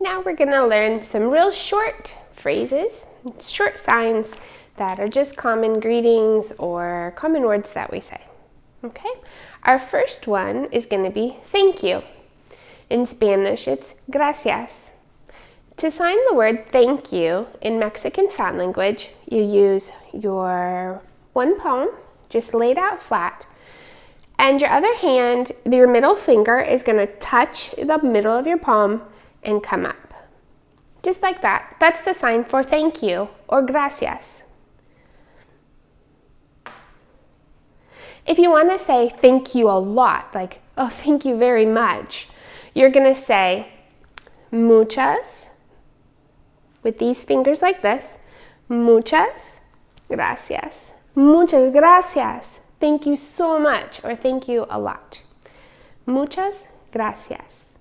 Now we're going to learn some real short phrases, short signs that are just common greetings or common words that we say. Okay? Our first one is going to be thank you. In Spanish, it's gracias. To sign the word thank you in Mexican Sign Language, you use your one palm, just laid out flat, and your other hand, your middle finger, is going to touch the middle of your palm and come up. Just like that. That's the sign for thank you or gracias. If you want to say thank you a lot, like, oh, thank you very much, you're going to say muchas, with these fingers like this, muchas gracias. Muchas gracias. Thank you so much, or thank you a lot. Muchas gracias.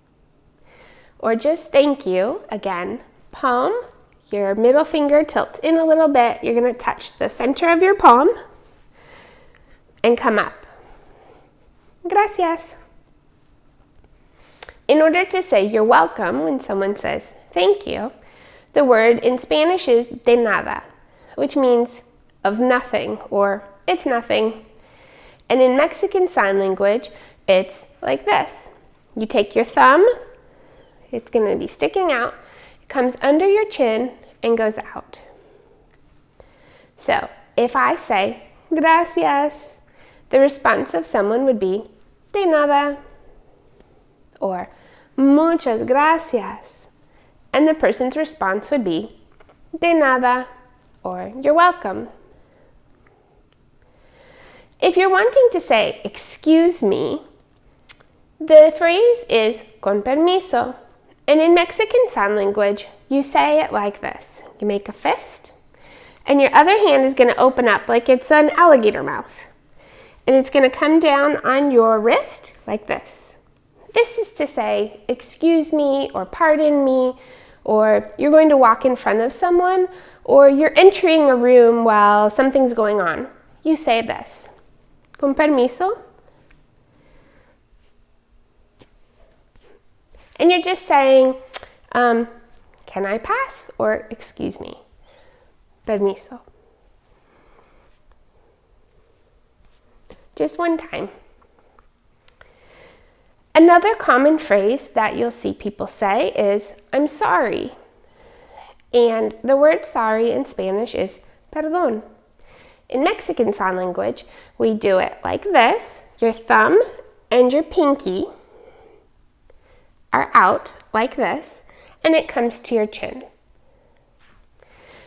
Or just thank you, again, palm, your middle finger tilts in a little bit. You're going to touch the center of your palm and come up. Gracias. In order to say you're welcome when someone says thank you, the word in Spanish is de nada, which means of nothing or it's nothing. And in Mexican Sign Language, it's like this. You take your thumb, it's going to be sticking out, it comes under your chin and goes out. So if I say gracias, the response of someone would be de nada or muchas gracias. And the person's response would be de nada or you're welcome. If you're wanting to say excuse me, the phrase is con permiso. And in Mexican Sign Language, you say it like this. You make a fist, and your other hand is going to open up like it's an alligator mouth. And it's going to come down on your wrist like this. This is to say, excuse me, or pardon me, or you're going to walk in front of someone, or you're entering a room while something's going on. You say this. Con permiso. And you're just saying, can I pass? Or excuse me. Permiso. Just one time. Another common phrase that you'll see people say is, I'm sorry. And the word sorry in Spanish is perdón. In Mexican Sign Language, we do it like this. Your thumb and your pinky are out like this, and it comes to your chin.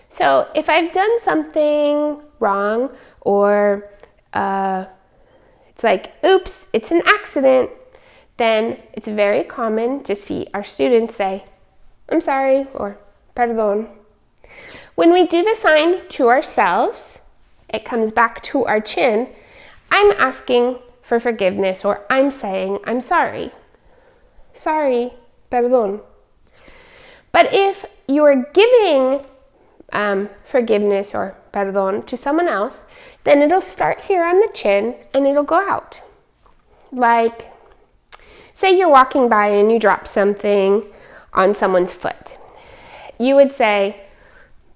So if I've done something wrong, or it's like, oops, it's an accident, then it's very common to see our students say, I'm sorry, or perdón. When we do the sign to ourselves, it comes back to our chin. I'm asking for forgiveness, or I'm saying, I'm sorry. Sorry, perdón. But if you're giving forgiveness or perdón to someone else, then it'll start here on the chin and it'll go out. Like, say you're walking by and you drop something on someone's foot. You would say,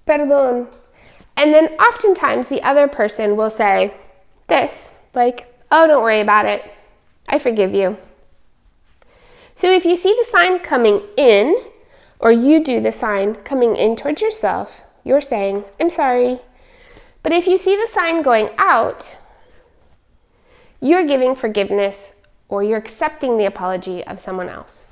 perdón. And then oftentimes the other person will say this, like, oh, don't worry about it. I forgive you. So if you see the sign coming in, or you do the sign coming in towards yourself, you're saying, I'm sorry. But if you see the sign going out, you're giving forgiveness, or you're accepting the apology of someone else.